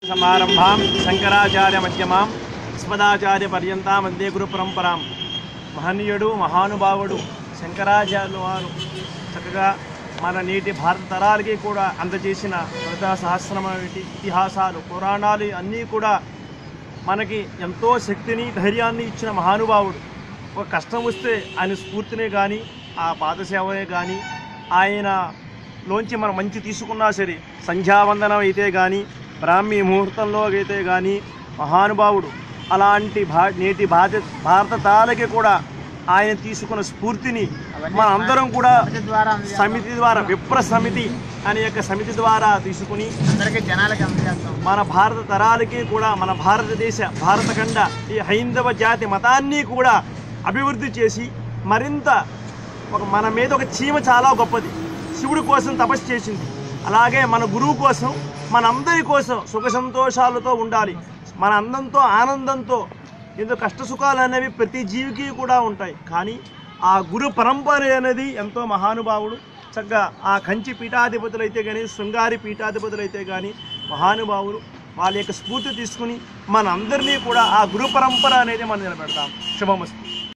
సమారంభాం శంకరాచార్య మధ్యమాం అస్మదాచార్య పర్యంతం వందే గురు పరంపరాం. మహనీయుడు మహానుభావుడు శంకరాచార్యుల వారు చక్కగా మన నేటి భారత తరాలకి కూడా అందజేసిన లలితా సహస్రనామ ఇతిహాసాలు పురాణాలు అన్నీ కూడా మనకి ఎంతో శక్తిని ధైర్యాన్ని ఇచ్చిన మహానుభావుడు. ఒక కష్టం వస్తే ఆయన స్ఫూర్తినే కానీ ఆ పాదసేవనే కానీ ఆయనలోంచి మనం మంచి తీసుకున్నా సరే, సంధ్యావందనం అయితే కానీ బ్రాహ్మీ ముహూర్తంలో అయితే కానీ మహానుభావుడు. అలాంటి నేటి భారత తరాలకి కూడా ఆయన తీసుకున్న స్ఫూర్తిని మన అందరం కూడా సమితి ద్వారా విప్ర సమితి అనే యొక్క సమితి ద్వారా తీసుకుని మన భారత తరాలకి కూడా మన భారతఖండ ఈ హైందవ జాతి మతాన్ని కూడా అభివృద్ధి చేసి మరింత మన మీద ఒక చీమ చాలా గొప్పది, శివుడి కోసం తపస్సు చేసింది. అలాగే మన గురువు కోసం మనందరి కోసం సుఖ సంతోషాలతో ఉండాలి, మన అందంతో ఆనందంతో. ఎందుకు కష్ట సుఖాలు అనేవి ప్రతి జీవికి కూడా ఉంటాయి, కానీ ఆ గురు పరంపర అనేది ఎంతో మహానుభావుడు. చక్కగా ఆ కంచి పీఠాధిపతులు అయితే కానీ శృంగారి పీఠాధిపతులు అయితే కానీ మహానుభావులు. వాళ్ళ యొక్క స్ఫూర్తి తీసుకుని మన అందరినీ కూడా ఆ గురు పరంపర అనేది మనం నిలబెడతాం. శుభమస్తు.